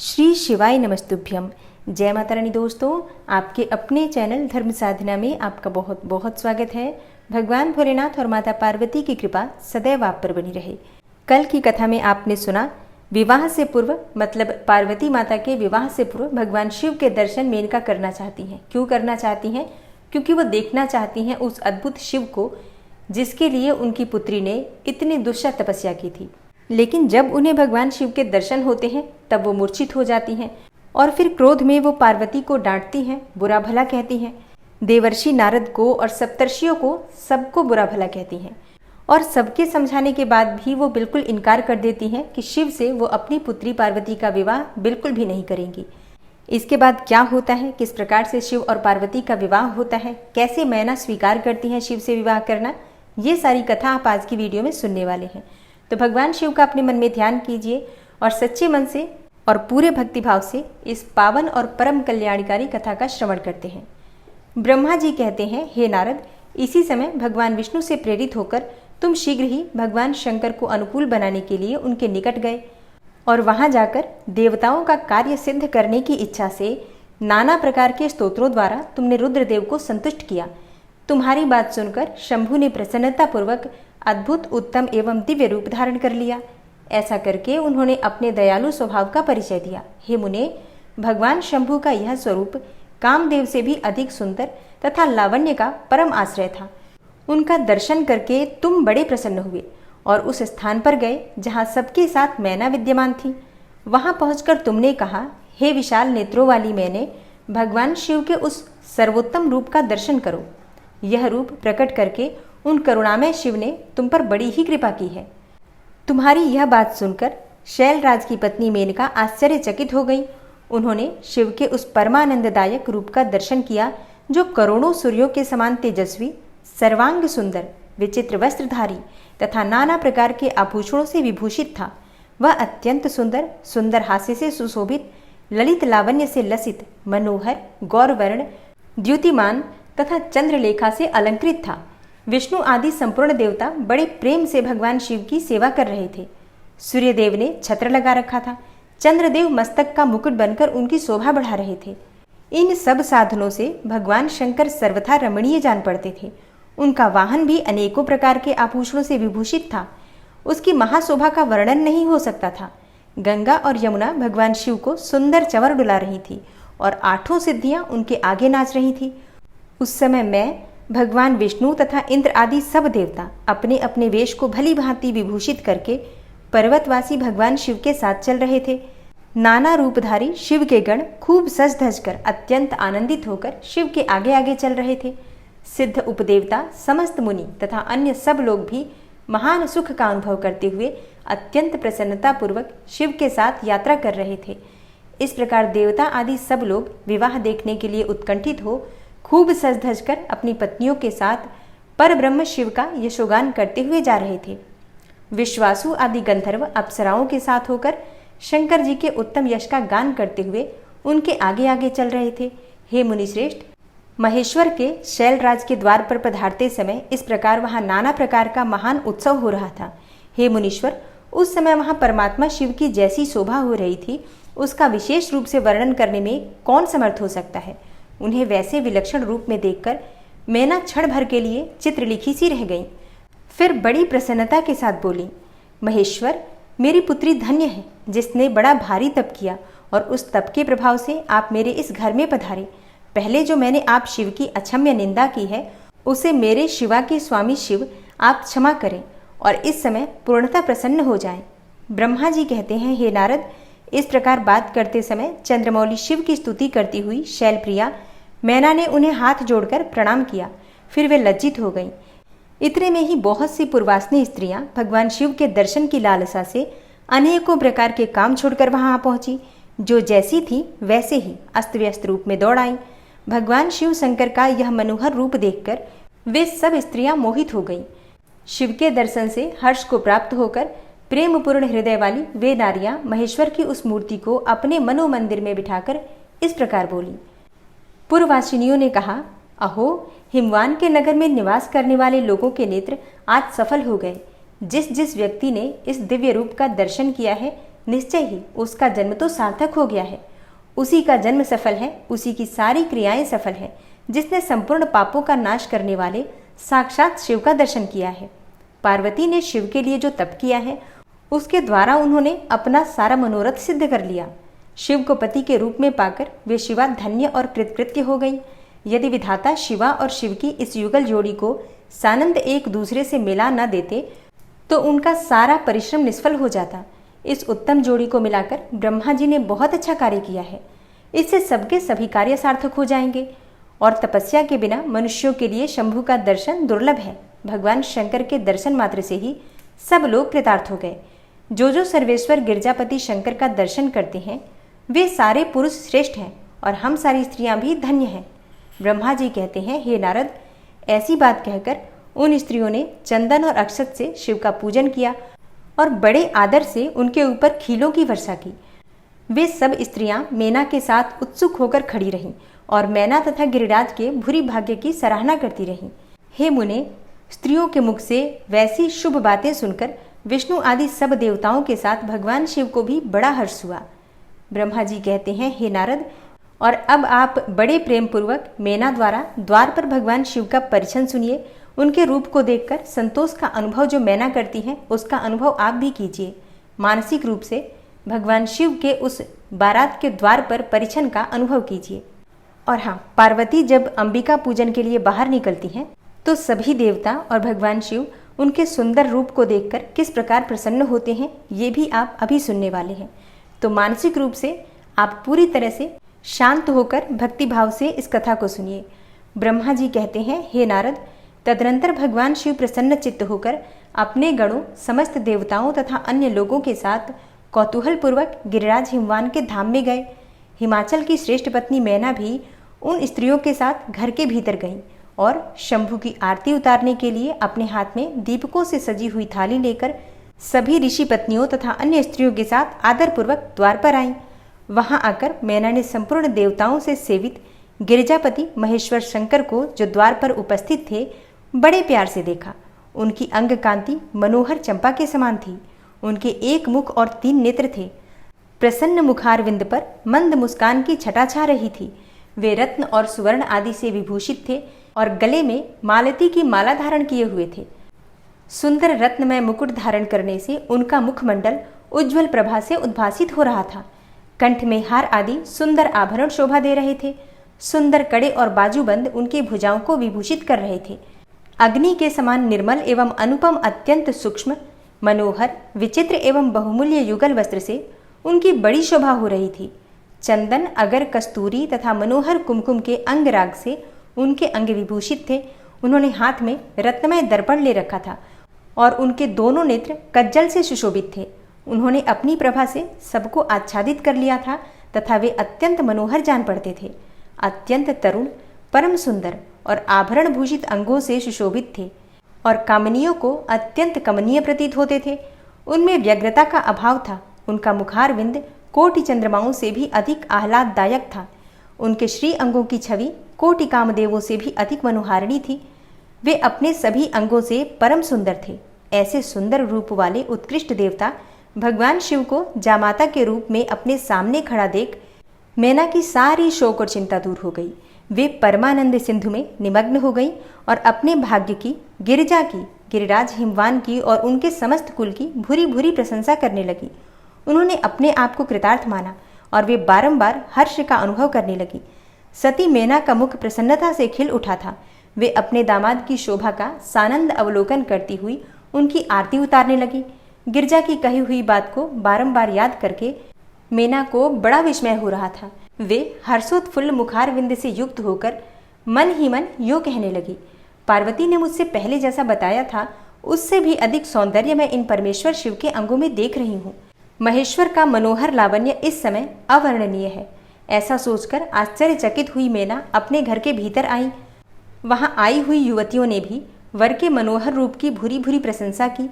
श्री शिवाय नमस्तुभ्यम। जय माता रानी। दोस्तों, आपके अपने चैनल धर्म साधना में आपका बहुत बहुत स्वागत है। भगवान भोलेनाथ और माता पार्वती की कृपा सदैव आप पर बनी रहे। कल की कथा में आपने सुना, विवाह से पूर्व मतलब पार्वती माता के विवाह से पूर्व भगवान शिव के दर्शन मेनका करना चाहती हैं। क्यों करना चाहती हैं? क्योंकि वो देखना चाहती हैं उस अद्भुत शिव को जिसके लिए उनकी पुत्री ने इतनी दुष्ट तपस्या की थी। लेकिन जब उन्हें भगवान शिव के दर्शन होते हैं तब वो मूर्छित हो जाती हैं और फिर क्रोध में वो पार्वती को डांटती हैं, बुरा भला कहती हैं। देवर्षि नारद को और सप्तर्षियों को सबको बुरा भला कहती हैं और सबके समझाने के बाद भी वो बिल्कुल इनकार कर देती हैं कि शिव से वो अपनी पुत्री पार्वती का विवाह बिल्कुल भी नहीं करेंगी। इसके बाद क्या होता है, किस प्रकार से शिव और पार्वती का विवाह होता है, कैसे मैना स्वीकार करती हैं शिव से विवाह करना, ये सारी कथा आप आज की वीडियो में सुनने वाले हैं। तो भगवान शिव का अपने मन में ध्यान कीजिए और सच्चे मन से और पूरे भक्तिभाव से इस पावन और परम कल्याणकारी कथा का श्रवण करते हैं। ब्रह्मा जी कहते हैं, हे नारद, इसी समय भगवान विष्णु से प्रेरित होकर तुम शीघ्र ही भगवान शंकर को अनुकूल बनाने के लिए उनके निकट गए और वहां जाकर देवताओं का कार्य सिद्ध करने की इच्छा से नाना प्रकार के स्तोत्रों द्वारा तुमने रुद्रदेव को संतुष्ट किया। तुम्हारी बात सुनकर शंभु ने प्रसन्नतापूर्वक अद्भुत, उत्तम एवं दिव्य रूप धारण कर लिया। ऐसा करके उन्होंने अपने दयालु स्वभाव का परिचय दिया। हे मुने, भगवान शंभु का यह स्वरूप कामदेव से भी अधिक सुंदर तथा लावण्य का परम आश्रय था। उनका दर्शन करके तुम बड़े प्रसन्न हुए और उस स्थान पर गए जहाँ सबके साथ मैना विद्यमान थी। वहां पहुंचकर तुमने कहा, हे विशाल नेत्रों वाली मैने, भगवान शिव के उस सर्वोत्तम रूप का दर्शन करो। यह रूप प्रकट करके उन करुणामय शिव ने तुम पर बड़ी ही कृपा की है। तुम्हारी यह बात सुनकर शैलराज की पत्नी मेनका आश्चर्यचकित हो गई। उन्होंने शिव के उस परमानंददायक रूप का दर्शन किया जो करोड़ों सूर्यों के समान तेजस्वी, सर्वांग सुंदर, विचित्र वस्त्रधारी तथा नाना प्रकार के आभूषणों से विभूषित था। वह अत्यंत सुंदर, सुंदर हास्य से सुशोभित, ललित लावण्य से लसित, मनोहर, गौरवर्ण, द्युतिमान तथा चंद्रलेखा से अलंकृत था। विष्णु आदि संपूर्ण देवता बड़े प्रेम से भगवान शिव की सेवा कर रहे थे। सूर्यदेव ने छत्र लगा रखा था। चंद्रदेव मस्तक का मुकुट बनकर उनकी शोभा बढ़ा रहे थे। इन सब साधनों से भगवान शंकर सर्वथा रमणीय जान पड़ते थे। उनका वाहन भी अनेकों प्रकार के आभूषणों से विभूषित था। उसकी महाशोभा का वर्णन नहीं हो सकता था। गंगा और यमुना भगवान शिव को सुंदर चंवर डुला रही थी और 8 सिद्धियां उनके आगे नाच रही थी। उस समय मैं, भगवान विष्णु तथा इंद्र आदि सब देवता अपने अपने वेश को भली भांति विभूषित करके पर्वतवासी भगवान शिव के साथ चल रहे थे। नाना रूपधारी शिव के गण खूब सज धज कर अत्यंत आनंदित होकर शिव के आगे आगे चल रहे थे। सिद्ध उपदेवता, समस्त मुनि तथा अन्य सब लोग भी महान सुख का अनुभव करते हुए अत्यंत प्रसन्नता पूर्वक शिव के साथ यात्रा कर रहे थे। इस प्रकार देवता आदि सब लोग विवाह देखने के लिए उत्कंठित हो खूब सज धज कर अपनी पत्नियों के साथ पर ब्रह्म शिव का यशोगान करते हुए जा रहे थे। विश्वासु आदि गंधर्व अप्सराओं के साथ होकर शंकर जी के उत्तम यश का गान करते हुए उनके आगे आगे चल रहे थे। हे मुनिश्रेष्ठ, महेश्वर के शैलराज के द्वार पर पधारते समय इस प्रकार वहां नाना प्रकार का महान उत्सव हो रहा था। हे मुनीश्वर, उस समय वहां परमात्मा शिव की जैसी शोभा हो रही थी उसका विशेष रूप से वर्णन करने में कौन समर्थ हो सकता है। उन्हें वैसे विलक्षण रूप में देखकर मैना क्षण भर के लिए चित्रलिखी सी रह गई। फिर बड़ी प्रसन्नता के साथ बोली, महेश्वर, मेरी पुत्री धन्य है जिसने बड़ा भारी तप किया और उस तप के प्रभाव से आप मेरे इस घर में पधारे। पहले जो मैंने आप शिव की अक्षम्य निंदा की है उसे मेरे शिवा के स्वामी शिव आप क्षमा करें और इस समय पूर्णतः प्रसन्न हो जाएं। ब्रह्मा जी कहते हैं, हे नारद, इस प्रकार बात करते समय चंद्रमौली शिव की स्तुति करती हुई शैलप्रिया मैना ने उन्हें हाथ जोड़कर प्रणाम किया। फिर वे लज्जित हो गईं। इतने में ही बहुत सी पूर्वासनी स्त्रियां भगवान शिव के दर्शन की लालसा से अनेकों प्रकार के काम छोड़कर वहां आ पहुंची। जो जैसी थी वैसे ही अस्त व्यस्त रूप में दौड़ आईं। भगवान शिव शंकर का यह मनोहर रूप देखकर वे सब स्त्रियां मोहित हो गईं। शिव के दर्शन से हर्ष को प्राप्त होकर प्रेमपूर्ण हृदय वाली वे नारियां महेश्वर की उस मूर्ति को अपने मनोमंदिर में बिठाकर इस प्रकार बोली। पूर्ववासिनियों ने कहा, अहो, हिमवान के नगर में निवास करने वाले लोगों के नेत्र आज सफल हो गए। जिस जिस व्यक्ति ने इस दिव्य रूप का दर्शन किया है निश्चय ही उसका जन्म तो सार्थक हो गया है। उसी का जन्म सफल है, उसी की सारी क्रियाएं सफल है, जिसने संपूर्ण पापों का नाश करने वाले साक्षात शिव का दर्शन किया है। पार्वती ने शिव के लिए जो तप किया है, उसके द्वारा उन्होंने अपना सारा मनोरथ सिद्ध कर लिया। शिव को पति के रूप में पाकर वे शिवा धन्य और कृतकृत्य हो गई। यदि विधाता शिवा और शिव की इस युगल जोड़ी को सानंद एक दूसरे से मिला न देते तो उनका सारा परिश्रम निष्फल हो जाता। इस उत्तम जोड़ी को मिलाकर ब्रह्मा जी ने बहुत अच्छा कार्य किया है। इससे सबके सभी कार्य सार्थक हो जाएंगे और तपस्या के बिना मनुष्यों के लिए शंभु का दर्शन दुर्लभ है। भगवान शंकर के दर्शन मात्र से ही सब लोग कृतार्थ हो गए। जो सर्वेश्वर गिरजापति शंकर का दर्शन करते हैं वे सारे पुरुष श्रेष्ठ हैं और हम सारी स्त्रियां भी धन्य हैं। ब्रह्मा जी कहते हैं, हे नारद, ऐसी बात कहकर उन स्त्रियों ने चंदन और अक्षत से शिव का पूजन किया और बड़े आदर से उनके ऊपर खीलों की वर्षा की। वे सब स्त्रियां मैना के साथ उत्सुक होकर खड़ी रहीं और मैना तथा गिरिराज के भूरी भाग्य की सराहना करती रहीं। हे मुने, स्त्रियों के मुख से वैसी शुभ बातें सुनकर विष्णु आदि सब देवताओं के साथ भगवान शिव को भी बड़ा हर्ष हुआ। ब्रह्मा जी कहते हैं, हे नारद, और अब आप बड़े प्रेम पूर्वक मैना द्वारा द्वार पर भगवान शिव का परिछन सुनिए। उनके रूप को देखकर संतोष का अनुभव जो मैना करती हैं उसका अनुभव आप भी कीजिए। मानसिक रूप से भगवान शिव के उस बारात के द्वार पर परिछन का अनुभव कीजिए। और हाँ, पार्वती जब अंबिका पूजन के लिए बाहर निकलती हैं तो सभी देवता और भगवान शिव उनके सुंदर रूप को देखकर किस प्रकार प्रसन्न होते हैं ये भी आप अभी सुनने वाले हैं। तो मानसिक रूप से आप पूरी तरह से शांत होकर भक्ति भाव से इस कथा को सुनिए। ब्रह्मा जी कहते हैं, हे नारद, तदनंतर भगवान शिव प्रसन्न चित्त होकर अपने गणों, समस्त देवताओं तथा अन्य लोगों के साथ कौतूहल पूर्वक गिरिराज हिमवान के धाम में गए। हिमाचल की श्रेष्ठ पत्नी मैना भी उन स्त्रियों के साथ घर के भीतर गई और शंभु की आरती उतारने के लिए अपने हाथ में दीपकों से सजी हुई थाली लेकर सभी ऋषि पत्नियों तथा अन्य स्त्रियों के साथ आदरपूर्वक द्वार पर आईं। वहां आकर मैना ने संपूर्ण देवताओं से सेवित गिरिजापति महेश्वर शंकर को, जो द्वार पर उपस्थित थे, बड़े प्यार से देखा। उनकी अंग कांति मनोहर चंपा के समान थी। उनके एक मुख और 3 नेत्र थे। प्रसन्न मुखारविंद पर मंद मुस्कान की छटा छा रही थी। वे रत्न और सुवर्ण आदि से विभूषित थे और गले में मालती की माला धारण किए हुए थे। सुंदर रत्नमय मुकुट धारण करने से उनका मुखमंडल उज्ज्वल प्रभा से उद्भासित हो रहा था। कंठ में हार आदि सुंदर आभरण शोभा दे रहे थे। सुंदर कड़े और बाजूबंद उनकी भुजाओं को विभूषित कर रहे थे। अग्नि के समान निर्मल एवं अनुपम, अत्यंत सूक्ष्म, मनोहर, विचित्र एवं बहुमूल्य युगल वस्त्र से उनकी बड़ी शोभा हो रही थी। चंदन, अगर, कस्तूरी तथा मनोहर कुमकुम के अंग राग से उनके अंग विभूषित थे। उन्होंने हाथ में रत्नमय दर्पण ले रखा था और उनके दोनों नेत्र कज्जल से सुशोभित थे। उन्होंने अपनी प्रभा से सबको आच्छादित कर लिया था तथा वे अत्यंत मनोहर जान पड़ते थे। अत्यंत तरुण, परम सुंदर और आभरण भूषित अंगों से सुशोभित थे और कामनियों को अत्यंत कमनीय प्रतीत होते थे। उनमें व्यग्रता का अभाव था। उनका मुखारविंद कोटि चंद्रमाओं से भी अधिक आह्लाददायक था। उनके श्री अंगों की छवि कोटि कामदेवों से भी अधिक मनोहारिणी थी। वे अपने सभी अंगों से परम सुंदर थे। ऐसे सुंदर रूप वाले उत्कृष्ट देवता भगवान शिव को जामाता के रूप में अपने सामने खड़ा देख मैना की सारी शोक और चिंता दूर हो गई। वे परमानंद सिंधु में निमग्न हो गई और अपने भाग्य की, गिरिजा की, गिरिराज हिमवान की और उनके समस्त कुल की भूरी भूरी प्रशंसा करने लगी। उन्होंने अपने आप को कृतार्थ माना और वे बारंबार हर्ष का अनुभव करने लगी। सती मैना का मुख प्रसन्नता से खिल उठा था। वे अपने दामाद की शोभा का सानंद अवलोकन करती हुई उनकी आरती उतारने लगी। गिरजा की कही हुई बात को बारंबार याद करके मैना को बड़ा विस्मय हो रहा था। वे हर्षोत्फुल्ल मुखारविंद से युक्त होकर मन ही मन यूँ कहने लगी, पार्वती ने मुझसे पहले जैसा बताया था उससे भी अधिक सौंदर्य मैं इन परमेश्वर शिव के अंगों में देख रही हूँ। महेश्वर का मनोहर लावण्य इस समय अवर्णनीय है। ऐसा सोचकर आश्चर्यचकित हुई मैना अपने घर के भीतर आई। वहाँ आई हुई युवतियों ने भी वर के मनोहर रूप की भूरी भूरी प्रशंसा की।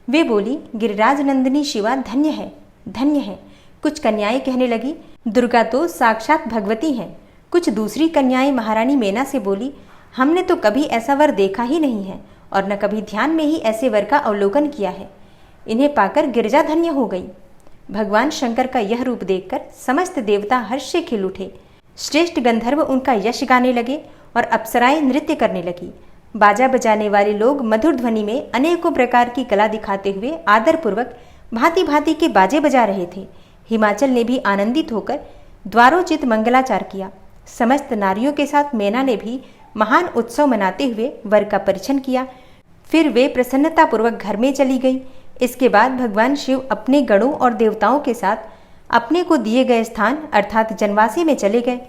वे बोली, गिरिराज नंदिनी शिवा धन्य है, धन्य है। कुछ कन्याएं कहने लगी, दुर्गा तो साक्षात भगवती हैं। कुछ दूसरी कन्याएं महारानी मैना से बोली, हमने तो कभी ऐसा वर देखा ही नहीं है और न कभी ध्यान में ही ऐसे वर का अवलोकन किया है। इन्हें पाकर गिरिजा धन्य हो गई। भगवान शंकर का यह रूप देखकर समस्त देवता हर्ष से खिल उठे। श्रेष्ठ गंधर्व उनका यश गाने लगे और अप्सराएं नृत्य करने लगी। बाजा बजाने वाले लोग मधुर ध्वनि में अनेकों प्रकार की कला दिखाते हुए आदरपूर्वक भांति भांति के बाजे बजा रहे थे। हिमाचल ने भी आनंदित होकर द्वारोचित मंगलाचार किया। समस्त नारियों के साथ मैना ने भी महान उत्सव मनाते हुए वर का परिछन किया। फिर वे प्रसन्नतापूर्वक घर में चली गई। इसके बाद भगवान शिव अपने गणों और देवताओं के साथ अपने को दिए गए स्थान अर्थात जनवासी में चले गए।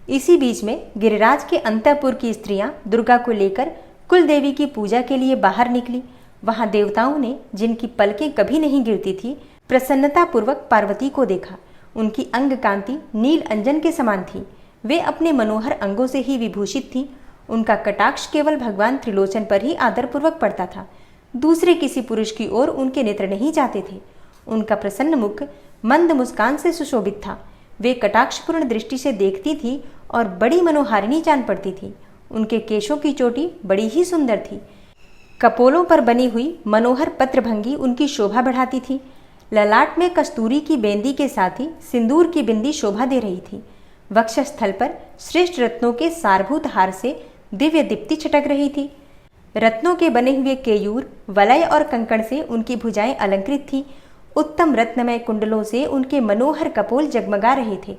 इसी बीच में गिरिराज के अंतःपुर की स्त्रियां दुर्गा को लेकर कुल देवी की पूजा के लिए बाहर निकली। वहां देवताओं ने, जिनकी पलकें कभी नहीं गिरती थी, प्रसन्नतापूर्वक पार्वती को देखा। उनकी अंग कांति नील अंजन के समान थी। वे अपने मनोहर अंगों से ही विभूषित थी। उनका कटाक्ष केवल भगवान त्रिलोचन पर ही आदरपूर्वक पड़ता था। दूसरे किसी पुरुष की ओर उनके नेत्र नहीं जाते थे। उनका प्रसन्न मुख मंद मुस्कान से सुशोभित था। वे कटाक्षपूर्ण दृष्टि से देखती थी और बड़ी मनोहारिणी जान पड़ती थी। उनके केशों की चोटी बड़ी ही सुंदर थी। कपोलों पर बनी हुई मनोहर पत्रभंगी उनकी शोभा बढ़ाती थी। ललाट में कस्तूरी की बेंदी के साथ ही सिंदूर की बिंदी शोभा दे रही थी। वक्षस्थल पर श्रेष्ठ रत्नों के सारभूत हार से दिव्य दीप्ति छटक रही थी। रत्नों के बने हुए केयूर, वलय और कंकण से उनकी भुजाएं अलंकृत थी। उत्तम रत्नमय कुंडलों से उनके मनोहर कपोल जगमगा रहे थे।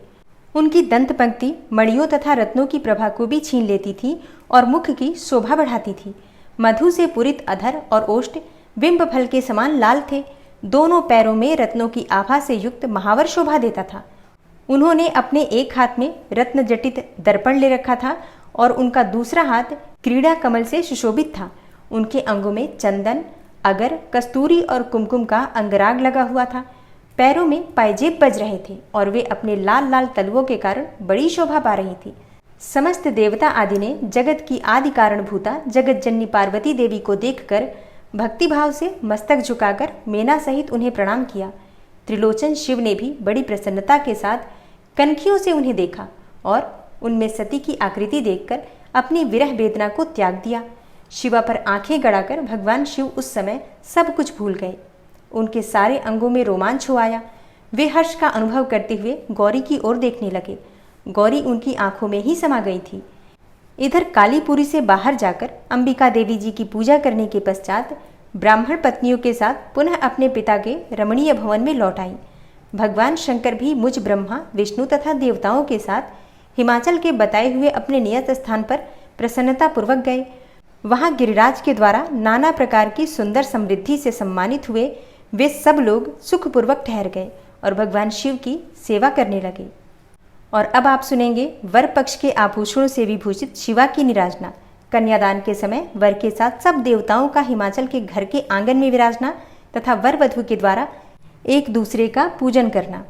उनकी दंत पंक्ति मणियों तथा रत्नों की प्रभा को भी छीन लेती थी और मुख की शोभा बढ़ाती थी। मधु से पूरित अधर और ओष्ठ बिंब फल के समान लाल थे। दोनों पैरों में रत्नों की आभा से युक्त महावर शोभा देता था। उन्होंने अपने एक हाथ में रत्न जटित दर्पण ले रखा था और उनका दूसरा हाथ क्रीड़ा कमल से सुशोभित था। उनके अंगों में चंदन, अगर, कस्तूरी और कुमकुम का अंगराग लगा हुआ था। पैरों में पायजेब बज रहे थे और वे अपने लाल लाल तलवों के कारण बड़ी शोभा पा रही थी। समस्त देवता आदि ने जगत की आदि कारणभूता जगत जननी पार्वती देवी को देखकर भक्तिभाव से मस्तक झुकाकर मेना सहित उन्हें प्रणाम किया। त्रिलोचन शिव ने भी बड़ी प्रसन्नता के साथ कनखियों से उन्हें देखा और उनमें सती की आकृति देखकर अपनी विरह वेदना को त्याग दिया। शिवा पर आंखें गड़ाकर भगवान शिव उस समय सब कुछ भूल गए। उनके सारे अंगों में रोमांच हो आया। वे हर्ष का अनुभव करते हुए गौरी की ओर देखने लगे। गौरी उनकी आंखों में ही समा गई थी। इधर कालीपुरी से बाहर जाकर अंबिका देवी जी की पूजा करने के पश्चात ब्राह्मण पत्नियों के साथ पुनः अपने पिता के रमणीय भवन में लौट आई। भगवान शंकर भी मुझ ब्रह्मा, विष्णु तथा देवताओं के साथ हिमाचल के बताए हुए अपने नियत स्थान पर प्रसन्नतापूर्वक गए। वहां गिरिराज के द्वारा नाना प्रकार की सुंदर समृद्धि से सम्मानित हुए वे सब लोग सुखपूर्वक ठहर गए और भगवान शिव की सेवा करने लगे। और अब आप सुनेंगे वर पक्ष के आभूषणों से विभूषित शिवा की निराजना। कन्यादान के समय वर के साथ सब देवताओं का हिमाचल के घर के आंगन में विराजना तथा वर वधु के द्वारा एक दूसरे का पूजन करना।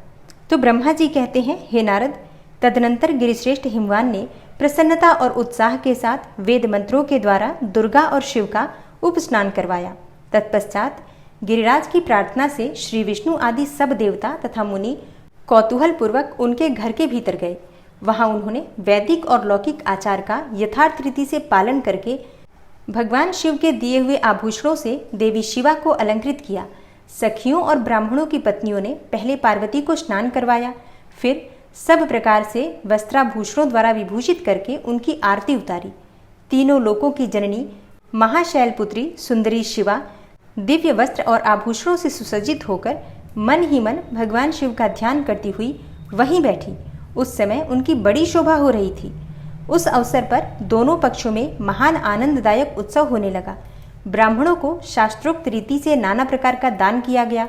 तो ब्रह्मा जी कहते हैं, हे नारद, तदनंतर गिरिश्रेष्ठ हिमवान ने प्रसन्नता और उत्साह के साथ वेद मंत्रों के द्वारा दुर्गा और शिव का उपस्नान करवाया। तत्पश्चात गिरिराज की प्रार्थना से श्री विष्णु आदि सब देवता तथा मुनि कौतूहल पूर्वक उनके घर के भीतर गए। वहां उन्होंने वैदिक और लौकिक आचार का यथार्थ रीति से पालन करके भगवान शिव के दिए हुए आभूषणों से देवी शिवा को अलंकृत किया। सखियों और ब्राह्मणों की पत्नियों ने पहले पार्वती को स्नान करवाया, फिर सब प्रकार से वस्त्राभूषणों द्वारा विभूषित करके उनकी आरती उतारी। तीनों लोकों की जननी महाशैलपुत्री सुंदरी शिवा दिव्य वस्त्र और आभूषणों से सुसज्जित होकर मन ही मन भगवान शिव का ध्यान करती हुई वहीं बैठी। उस समय उनकी बड़ी शोभा हो रही थी। उस अवसर पर दोनों पक्षों में महान आनंददायक उत्सव होने लगा। ब्राह्मणों को शास्त्रोक्त रीति से नाना प्रकार का दान किया गया।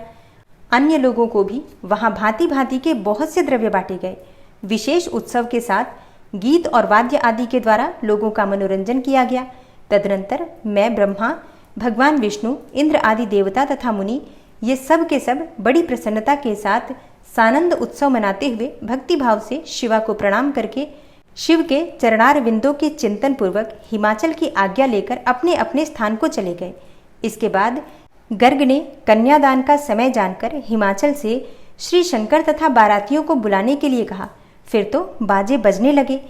अन्य लोगों को भी वहां भांति भांति के बहुत से द्रव्य बांटे गए। विशेष उत्सव के साथ गीत और वाद्य आदि के द्वारा लोगों का मनोरंजन किया गया। तदनंतर मैं ब्रह्मा, भगवान विष्णु, इंद्र आदि देवता तथा मुनि ये सब के सब बड़ी प्रसन्नता के साथ सानंद उत्सव मनाते हुए भक्ति भाव से शिवा को प्रणाम करके शिव के चरणार विंदों के चिंतन पूर्वक हिमाचल की आज्ञा लेकर अपने अपने स्थान को चले गए। इसके बाद गर्ग ने कन्यादान का समय जानकर हिमाचल से श्री शंकर तथा बारातियों को बुलाने के लिए कहा। फिर तो बाजे बजने लगे।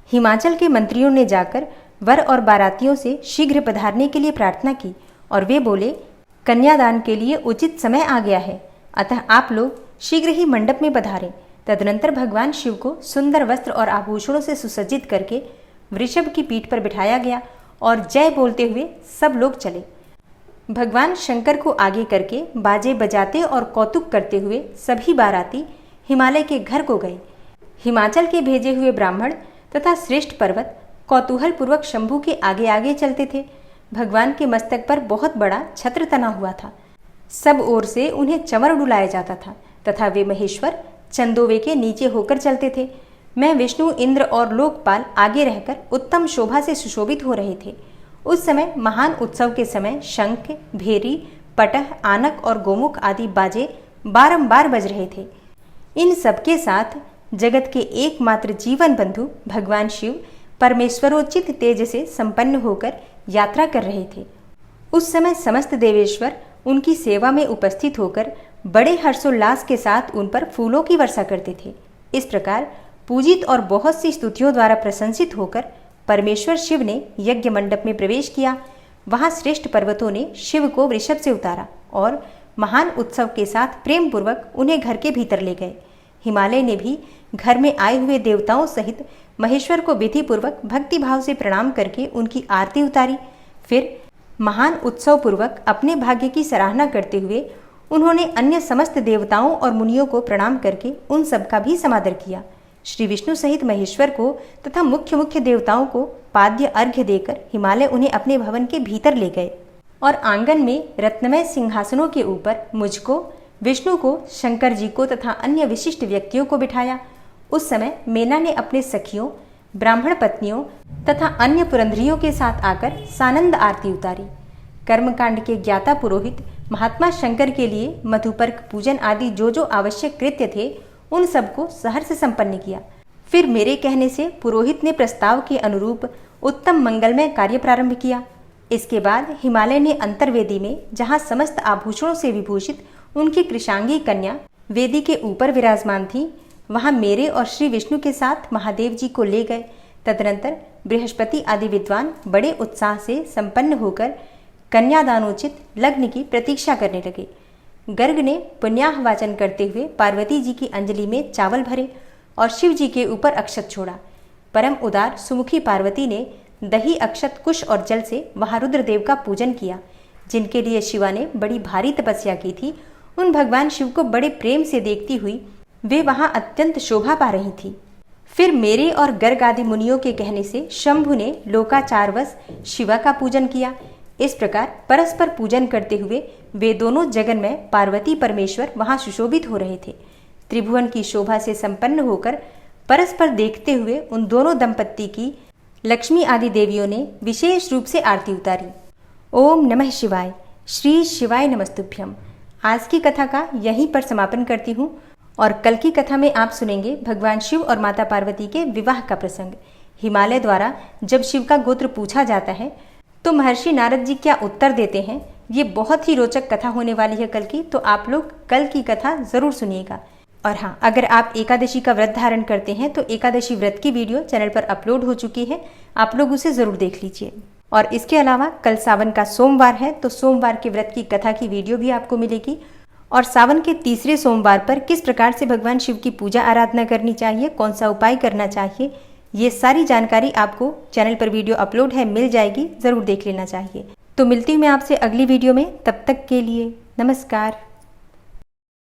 हिमाचल के मंत्रियों ने जाकर वर और बारातियों से शीघ्र पधारने के लिए प्रार्थना की और वे बोले, कन्यादान के लिए उचित समय आ गया है, अतः आप लोग शीघ्र ही मंडप में पधारे। तदनंतर भगवान शिव को सुंदर वस्त्र और आभूषणों से सुसज्जित करके वृषभ की पीठ पर बिठाया गया और जय बोलते हुए सब लोग चले। भगवान शंकर को आगे करके बाजे बजाते और कौतुक करते हुए सभी बाराती हिमालय के घर को गए। हिमाचल के भेजे हुए ब्राह्मण तथा श्रेष्ठ पर्वत कौतूहल पूर्वक शंभू के आगे आगे चलते थे। भगवान के मस्तक पर बहुत बड़ा छत्र तना हुआ था। सब ओर से उन्हें चंवर डुलाया जाता था तथा वे महेश्वर चंदोवे के नीचे होकर चलते थे। मैं विष्णु, इंद्र और लोकपाल आगे रहकर उत्तम शोभा से सुशोभित हो रहे थे। उस समय महान उत्सव के समय शंख, भेरी, पटह, आनक और गोमुख आदि बाजे बारंबार बज रहे थे। इन सबके साथ जगत के एकमात्र जीवन बंधु भगवान शिव परमेश्वरोचित तेज से संपन्न होकर यात्रा कर रहे थे। उस समय समस्त देवेश्वर उनकी सेवा में उपस्थित होकर बड़े हर्षोल्लास के साथ उन पर फूलों की वर्षा करते थे। इस प्रकार पूजित और बहुत सी स्तुतियों द्वारा प्रशंसित होकर परमेश्वर शिव ने यज्ञ मंडप में प्रवेश किया। वहां श्रेष्ठ पर्वतों ने शिव को वृषभ से उतारा और महान उत्सव के साथ प्रेम पूर्वक उन्हें घर के भीतर ले गए। हिमालय ने भी घर में आए हुए देवताओं सहित महेश्वर को विधि पूर्वक भक्ति भाव से प्रणाम करके उनकी आरती उतारी। फिर महान उत्सव पूर्वक अपने भाग्य की सराहना करते हुए उन्होंने अन्य समस्त देवताओं और मुनियों को प्रणाम करके उन सबका भी समादर किया। श्री विष्णु सहित महेश्वर को तथा मुख्य मुख्य देवताओं को पाद्य अर्घ्य देकर हिमालय उन्हें अपने भवन के भीतर ले गए और आंगन में रत्नमय सिंहासनों के ऊपर मुझको, विष्णु को, शंकर जी को तथा अन्य विशिष्ट व्यक्तियों को बिठाया। उस समय मेना ने अपने सखियों, ब्राह्मण पत्नियों तथा अन्य पुरंधरियों के साथ आकर सानंद आरती उतारी। कर्मकांड के ज्ञाता पुरोहित महात्मा शंकर के लिए मधुपर्क पूजन आदि जो आवश्यक कृत्य थे उन सबको सहर्ष संपन्न किया। फिर मेरे कहने से पुरोहित ने प्रस्ताव के अनुरूप उत्तम मंगलमय कार्य प्रारंभ किया। इसके बाद हिमालय ने अंतर्वेदी में, जहाँ समस्त आभूषणों से विभूषित उनकी कृशांगी कन्या वेदी के ऊपर विराजमान थी, वहां मेरे और श्री विष्णु के साथ महादेव जी को ले गए। तदनंतर बृहस्पति आदि विद्वान बड़े उत्साह से संपन्न होकर कन्यादानोचित लग्न की प्रतीक्षा करने लगे। गर्ग ने पुण्याह वाचन करते हुए पार्वती जी की अंजलि में चावल भरे और शिव जी के ऊपर अक्षत छोड़ा। परम उदार सुमुखी पार्वती ने दही, अक्षत, कुश और जल से वहां रुद्रदेव का पूजन किया। जिनके लिए शिवा ने बड़ी भारी तपस्या की थी, उन भगवान शिव को बड़े प्रेम से देखती हुई वे वहां अत्यंत शोभा पा रही थी। फिर मेरे और गर्ग आदि मुनियों के कहने से शंभु ने लोकाचारवश शिवा का पूजन किया। इस प्रकार परस्पर पूजन करते हुए वे दोनों जगन में पार्वती परमेश्वर वहां सुशोभित हो रहे थे। त्रिभुवन की शोभा से संपन्न होकर परस्पर देखते हुए उन दोनों दंपत्ति की लक्ष्मी आदि देवियों ने विशेष रूप से आरती उतारी। ओम नमः शिवाय। श्री शिवाय नमस्तुभ्यम। आज की कथा का यहीं पर समापन करती हूँ और कल की कथा में आप सुनेंगे भगवान शिव और माता पार्वती के विवाह का प्रसंग। हिमालय द्वारा जब शिव का गोत्र पूछा जाता है तो महर्षि नारद जी क्या उत्तर देते हैं, ये बहुत ही रोचक कथा होने वाली है कल की। तो आप लोग कल की कथा जरूर सुनिएगा। और हाँ, अगर आप एकादशी का व्रत धारण करते हैं तो एकादशी व्रत की वीडियो चैनल पर अपलोड हो चुकी है, आप लोग उसे जरूर देख लीजिए। और इसके अलावा कल सावन का सोमवार है तो सोमवार के व्रत की कथा की वीडियो भी आपको मिलेगी। और सावन के तीसरे सोमवार पर किस प्रकार से भगवान शिव की पूजा आराधना करनी चाहिए, कौन सा उपाय करना चाहिए, ये सारी जानकारी आपको चैनल पर वीडियो अपलोड है मिल जाएगी, जरूर देख लेना चाहिए। तो मिलती हूँ मैं आपसे अगली वीडियो में, तब तक के लिए नमस्कार।